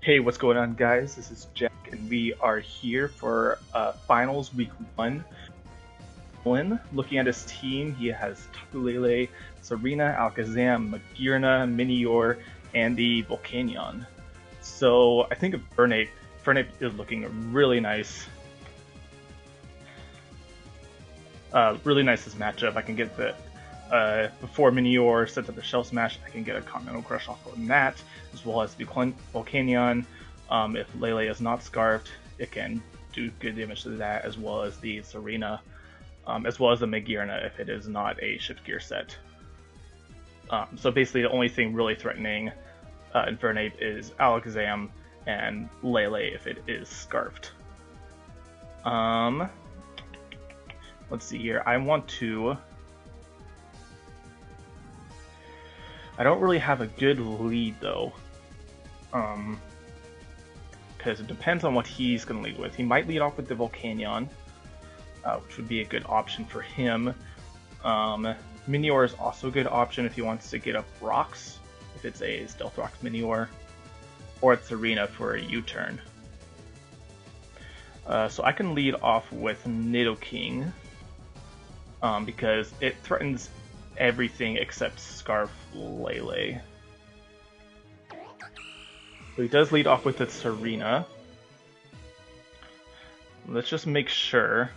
Hey, what's going on, guys? This is Jack, and we are here for Finals Week 1. Looking at his team, he has Tapulele, Serena, Alakazam, Magearna, Minior, and the Volcanion. So I think of Fernape is looking really nice. Really nice this matchup. I can get the before Minior sets up a Shell Smash, I can get a Continental Crush off of that, as well as the Volcanion. If Lele is not Scarfed, it can do good damage to that, as well as the Serena, as well as the Magearna if it is not a Shift Gear set. So basically the only thing really threatening Infernape is Alakazam and Lele if it is Scarfed. Let's see here, I don't really have a good lead though, because it depends on what he's going to lead with. He might lead off with the Volcanion, which would be a good option for him. Minior is also a good option if he wants to get up rocks, if it's a Stealth Rocks Minior, or it's Serena for a U-turn. So I can lead off with Nidoking, because it threatens everything except Scarf Lele. So he does lead off with the Serena. Let's just make sure.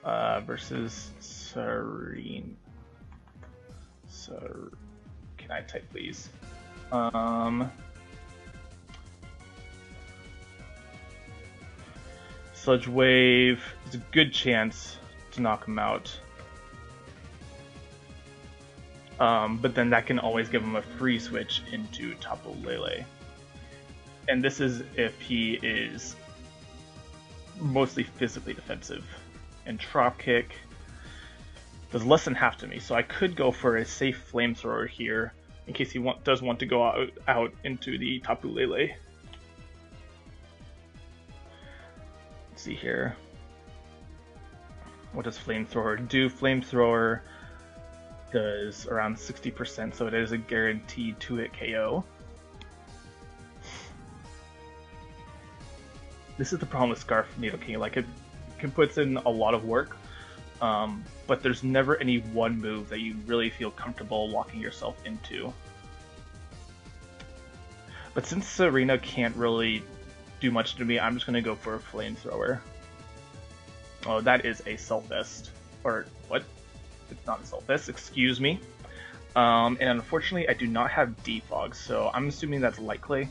Versus Serena. Can I type please? Sludge Wave is a good chance to knock him out. But then that can always give him a free switch into Tapu Lele. And this is if he is mostly physically defensive. And Drop Kick does less than half to me, so I could go for a safe Flamethrower here in case he does want to go out into the Tapu Lele. Let's see here. What does Flamethrower do? Flamethrower does around 60%, so it is a guaranteed 2-hit KO. This is the problem with Scarf Nidoking, like it puts in a lot of work, but there's never any one move that you really feel comfortable locking yourself into. But since Serena can't really do much to me, I'm just going to go for a Flamethrower. Oh, that is a Self-Vest. Or, what? It's not a Self-Vest, excuse me. And unfortunately, I do not have Defog, so I'm assuming that's Light Clay,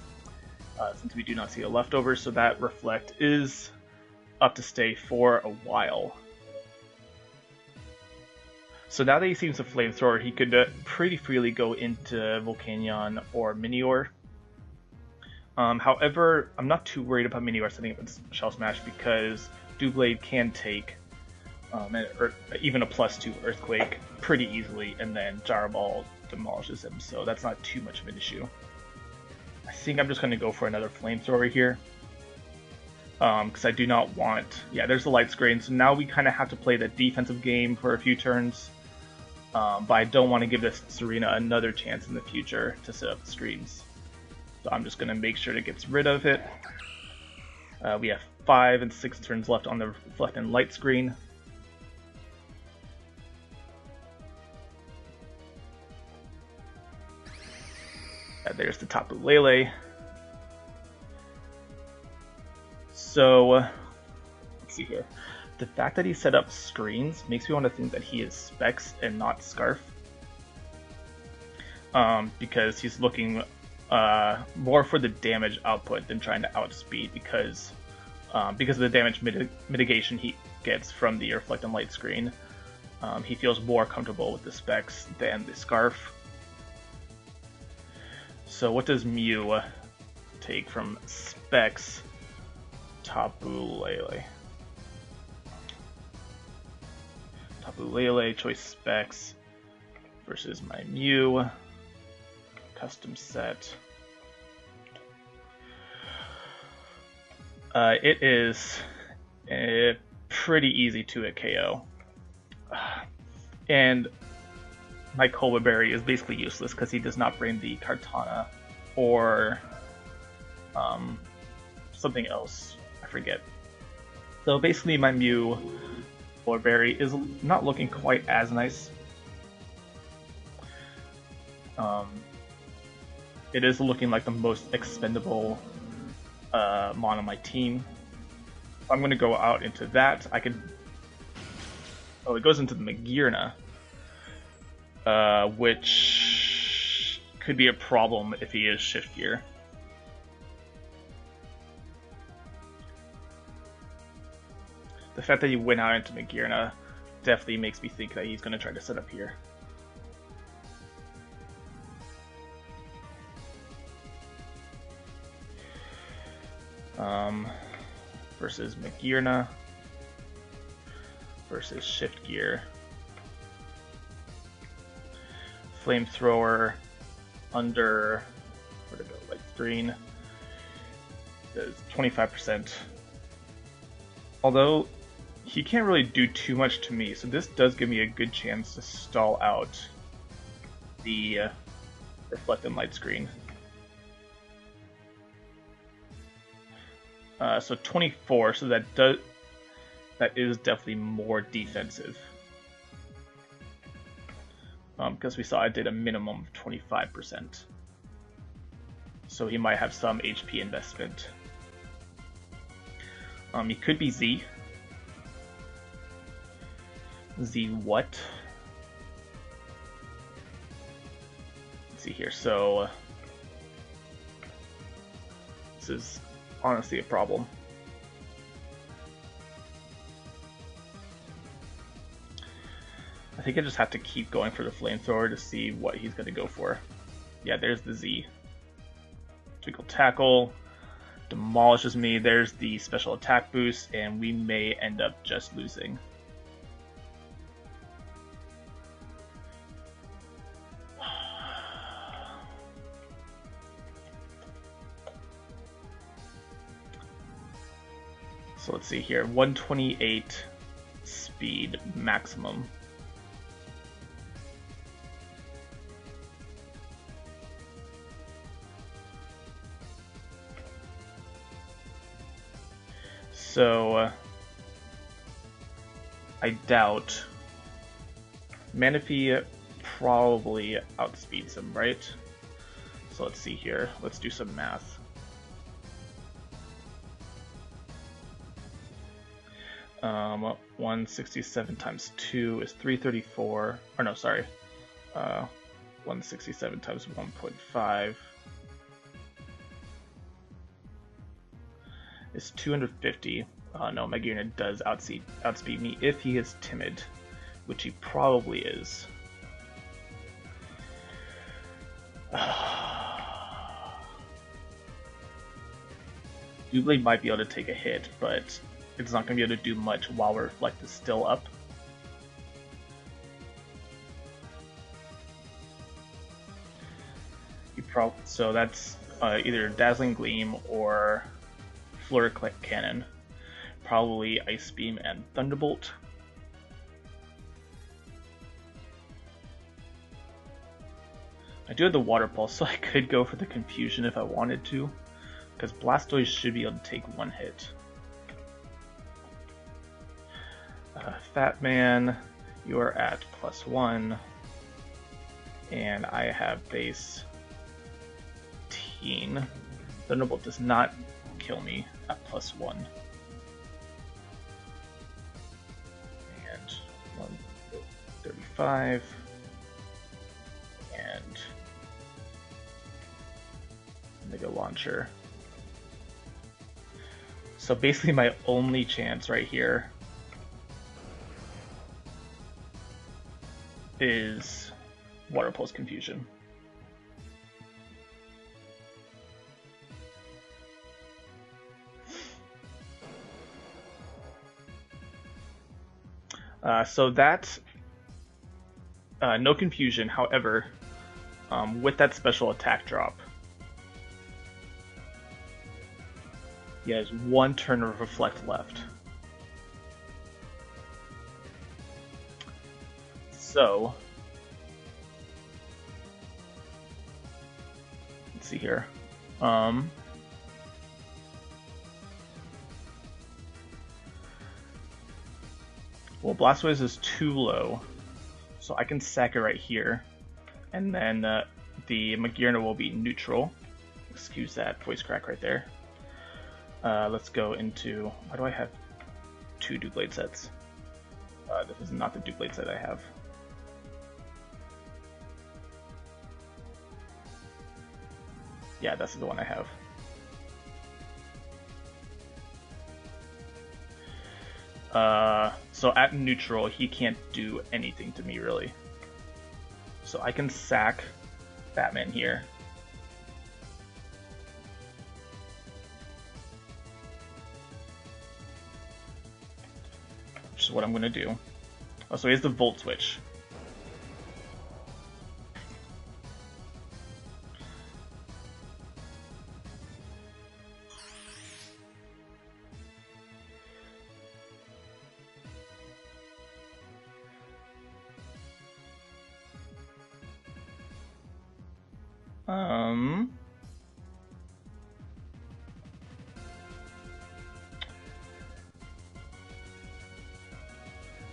since we do not see a leftover, so that Reflect is up to stay for a while. So now that he seems a Flamethrower, he could pretty freely go into Volcanion or Minior. However, I'm not too worried about Minior setting up a Shell Smash because Doublade can take even a +2 Earthquake pretty easily, and then Gyro Ball demolishes him, so that's not too much of an issue. I think I'm just going to go for another Flamethrower here, because I do not want... Yeah, there's the Light Screen, so now we kind of have to play the defensive game for a few turns, but I don't want to give this Serena another chance in the future to set up the screens. So I'm just going to make sure it gets rid of it. We have 5 and 6 turns left on the Reflect and Light Screen. There's the Tapu Lele. So, let's see here. The fact that he set up screens makes me want to think that he is Specs and not Scarf. Because he's looking more for the damage output than trying to outspeed, because of the damage mitigation he gets from the Reflect and Light Screen. He feels more comfortable with the Specs than the Scarf. So what does Mew take from Specs Tapu Lele? Tapu Lele, choice Specs versus my Mew. Custom set. It is a pretty easy 2-hit KO. And my Colba Berry is basically useless because he does not bring the Kartana or something else. I forget. So basically, my Mew or Berry is not looking quite as nice. It is looking like the most expendable mon on my team. If I'm going to go out into that, I could... Oh, it goes into the Magearna, which could be a problem if he is Shift Gear. The fact that he went out into Magearna definitely makes me think that he's going to try to set up here. Versus Magearna versus Shift Gear. Flamethrower under, where to go, like green, does 25%. Although he can't really do too much to me, so this does give me a good chance to stall out the Reflected Light screen. So 24, so that is definitely more defensive. Because we saw I did a minimum of 25%. So he might have some HP investment. He could be Z. Z what? Let's see here, so... This is honestly a problem. I think I just have to keep going for the Flamethrower to see what he's going to go for. Yeah, there's the Z. Twinkle Tackle demolishes me. There's the special attack boost, and we may end up just losing. So let's see here, 128 speed maximum. So I doubt Manaphy probably outspeeds him, right? So let's see here, let's do some math. 167 times 2 is 334. Or no, sorry. 167 times 1.5 is 250. No, Magearna does outspeed me if he is timid, which he probably is. Doublade might be able to take a hit, but it's not going to be able to do much while Reflect is still up. So that's either Dazzling Gleam or Fleur Cannon. Probably Ice Beam and Thunderbolt. I do have the Water Pulse, so I could go for the Confusion if I wanted to, because Blastoise should be able to take one hit. Fat Man, you are at +1, and I have base 18. Thunderbolt does not kill me at +1. And 135, and Mega Launcher. So basically my only chance right here is Water Pulse Confusion. So that's no confusion. However, with that special attack drop, he has one turn of Reflect left. So, let's see here. Well, Blastoise is too low, so I can sack it right here, and then the Magearna will be neutral. Excuse that voice crack right there. Let's go into... Why do I have 2 Doublade sets? This is not the Doublade set I have. Yeah, that's the one I have. So at neutral, he can't do anything to me, really. So I can sack Batman here. Which is what I'm going to do. Oh, so he has the Volt Switch.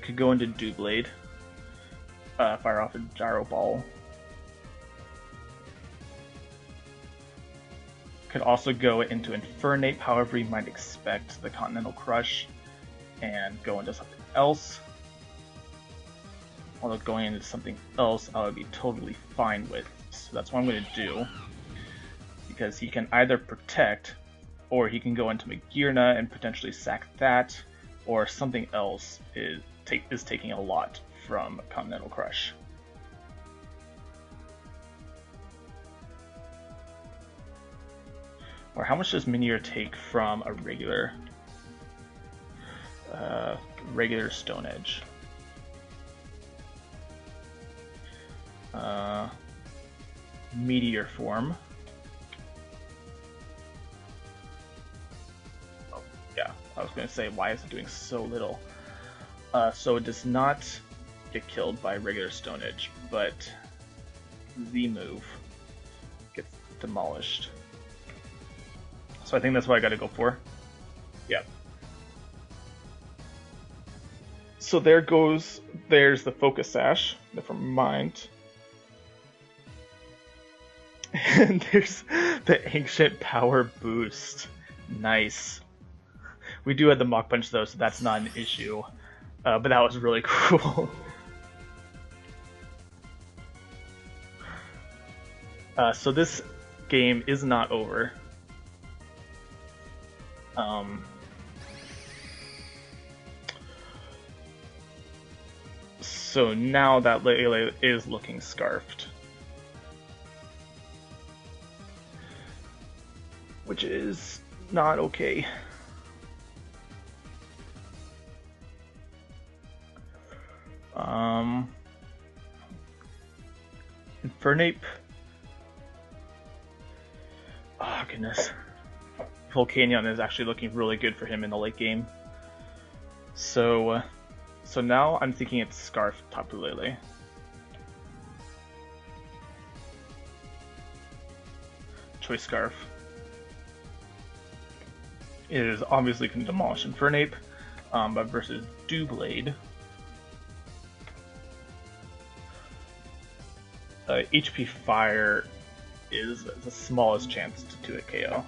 Could go into Doublade, fire off a Gyro Ball. Could also go into Infernape, however you might expect the Continental Crush, and go into something else. Although going into something else I would be totally fine with, so that's what I'm going to do. Because he can either protect, or he can go into Magearna and potentially sack that, or something else is taking a lot from Continental Crush. Or how much does Minior take from a regular Stone Edge? Meteor form. Oh, yeah, I was going to say, why is it doing so little? So it does not get killed by regular Stone Edge, but Z move gets demolished. So I think that's what I gotta go for. Yeah. So there's the Focus Sash, never mind. And there's the Ancient Power Boost. Nice. We do have the Mach Punch though, so that's not an issue. But that was really cool. So this game is not over. So now that Lele is looking scarfed. Which is not okay. Infernape. Oh goodness. Volcanion is actually looking really good for him in the late game. So now I'm thinking it's Scarf Tapu Lele. Choice Scarf. It is obviously going to demolish Infernape, but versus Doublade. HP Fire is the smallest chance to do a KO.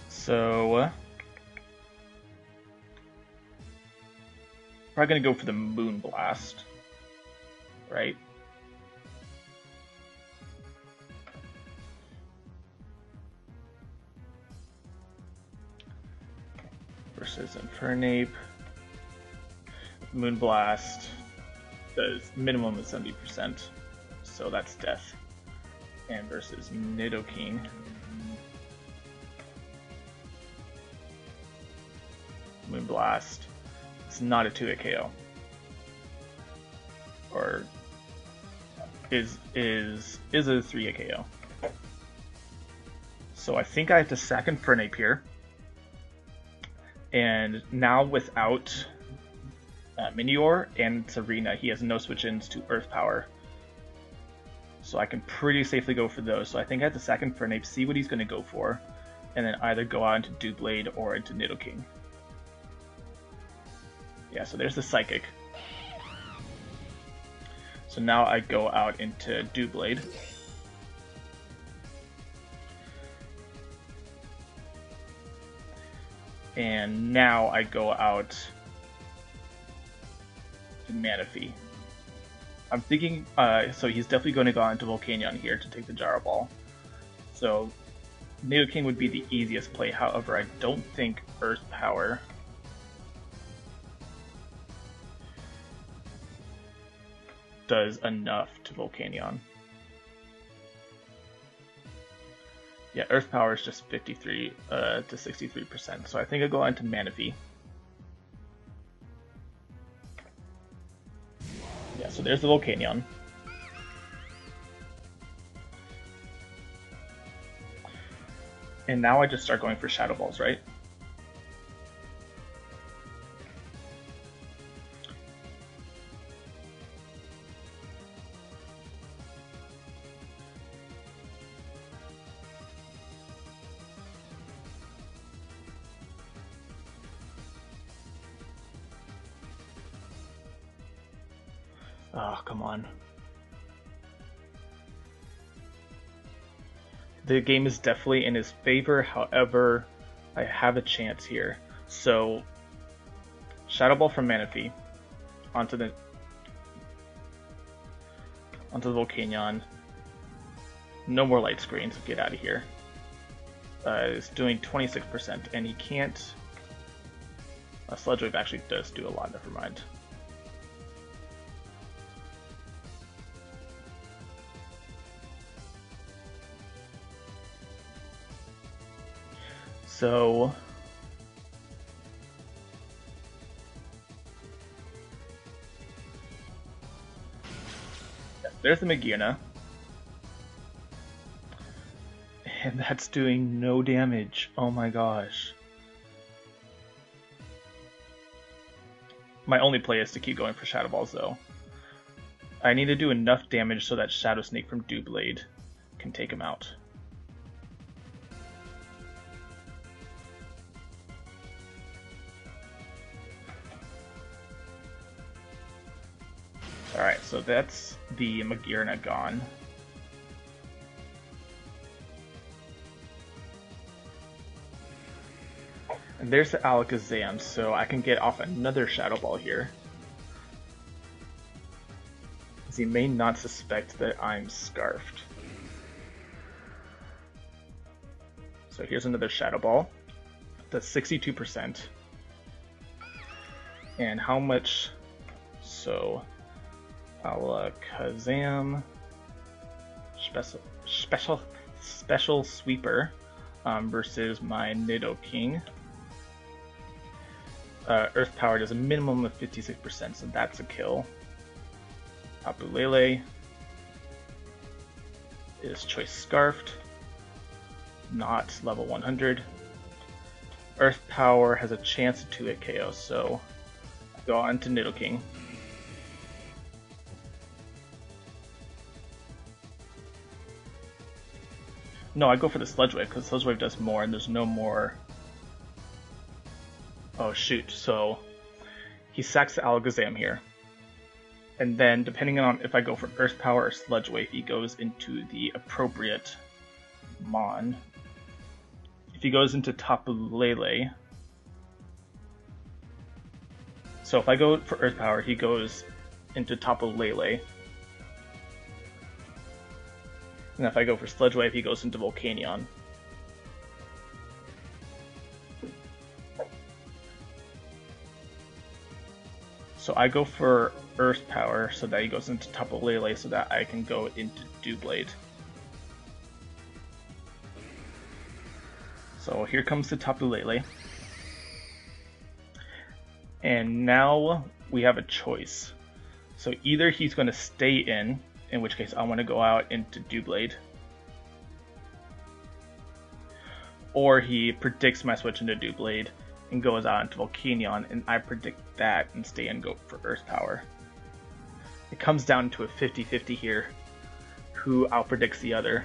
So probably gonna go for the Moon Blast, right? Versus Infernape. Moon Blast does minimum of 70%, so that's death. And versus Nidoking. Moon Blast. It's not a 2-hit KO. Or is a 3-hit KO. So I think I have to sack Infernape here. And now without Minior and Serena, he has no switch-ins to Earth Power. So I can pretty safely go for those. So I think I have to sack Infernape, see what he's going to go for, and then either go out into Doublade or into Nidoking. Yeah, so there's the Psychic. So now I go out into Doublade. And now I go out to Manaphy. I'm thinking, so he's definitely going to go into Volcanion here to take the Gyro Ball. So Nidoking would be the easiest play, however I don't think Earth Power does enough to Volcanion. Yeah, Earth Power is just 53 to 63%, so I think I'll go on to Manaphy. Yeah, so there's the Volcanion. And now I just start going for Shadow Balls, right? Oh, come on. The game is definitely in his favor, however, I have a chance here. So, Shadow Ball from Manaphy onto the Volcanion. No more light screens, get out of here. It's doing 26%, and he can't... Sludge Wave actually does do a lot, never mind. So yes, there's the Magearna, and that's doing no damage. Oh my gosh. My only play is to keep going for Shadow Balls though. I need to do enough damage so that Shadow Sneak from Doublade can take him out. Alright, so that's the Magearna gone. And there's the Alakazam, so I can get off another Shadow Ball here. As he may not suspect that I'm Scarfed. So here's another Shadow Ball. That's 62%. And how much? So... Alakazam, special sweeper versus my Nidoking. Earth Power does a minimum of 56%, so that's a kill. Tapu Lele is Choice Scarfed, not level 100. Earth Power has a chance to hit KO, so I go on to Nidoking. No, I go for the Sludge Wave, because Sludge Wave does more, and there's no more... Oh shoot, so... He sacks the Alakazam here. And then, depending on if I go for Earth Power or Sludge Wave, he goes into the appropriate Mon. If he goes into Tapu Lele... So if I go for Earth Power, he goes into Tapu Lele. And if I go for Sludge Wave, he goes into Volcanion. So I go for Earth Power so that he goes into Tapu Lele so that I can go into Doublade. So here comes the Tapu Lele. And now we have a choice. So either he's going to stay in which case I want to go out into Doublade, or he predicts my switch into Doublade and goes out into Volcanion, and I predict that and stay and go for Earth Power. It comes down to a 50-50 here. who outpredicts the other.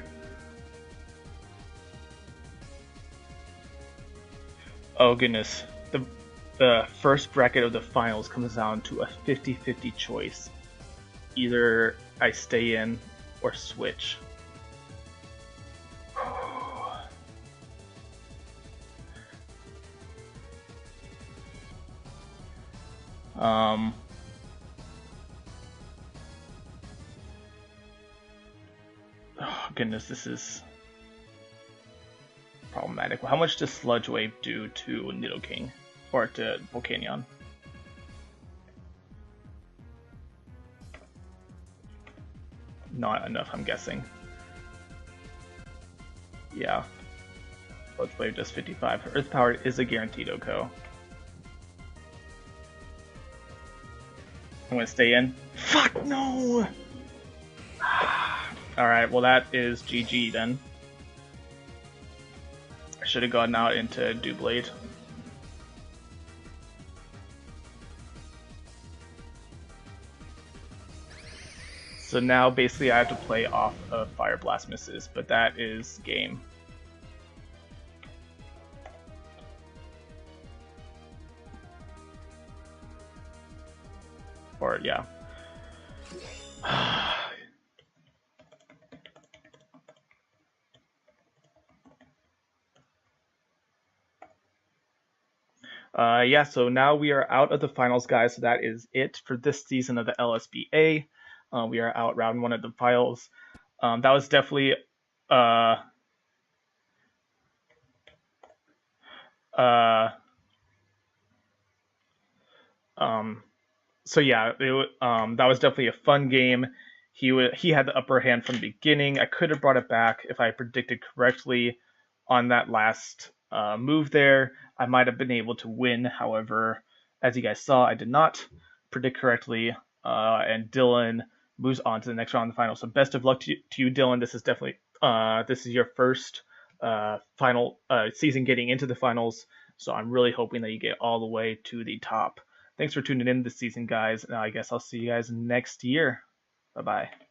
Oh goodness. The first bracket of the finals comes down to a 50-50 choice. Either I stay in or switch. Oh goodness, this is problematic. How much does Sludge Wave do to Nidoking? Or to Volcanion? Not enough, I'm guessing. Yeah. Sludge Wave does 55. Earth Powered is a guaranteed OHKO. I'm gonna stay in. Fuck no! Alright, well that is GG then. I should have gone out into Doublade. So now basically I have to play off of Fire Blast misses, but that is game. Or yeah. Yeah, so now we are out of the finals, guys. So that is it for this season of the LSBA. We are out round 1 of the finals. That was definitely so yeah, that was definitely a fun game. He had the upper hand from the beginning. I could have brought it back if I predicted correctly on that last move there. I might have been able to win. However, as you guys saw, I did not predict correctly, and Dylan moves on to the next round of the final. So best of luck to you, Dylan. This is definitely this is your first final season getting into the finals. So I'm really hoping that you get all the way to the top. Thanks for tuning in this season, guys. And I guess I'll see you guys next year. Bye-bye.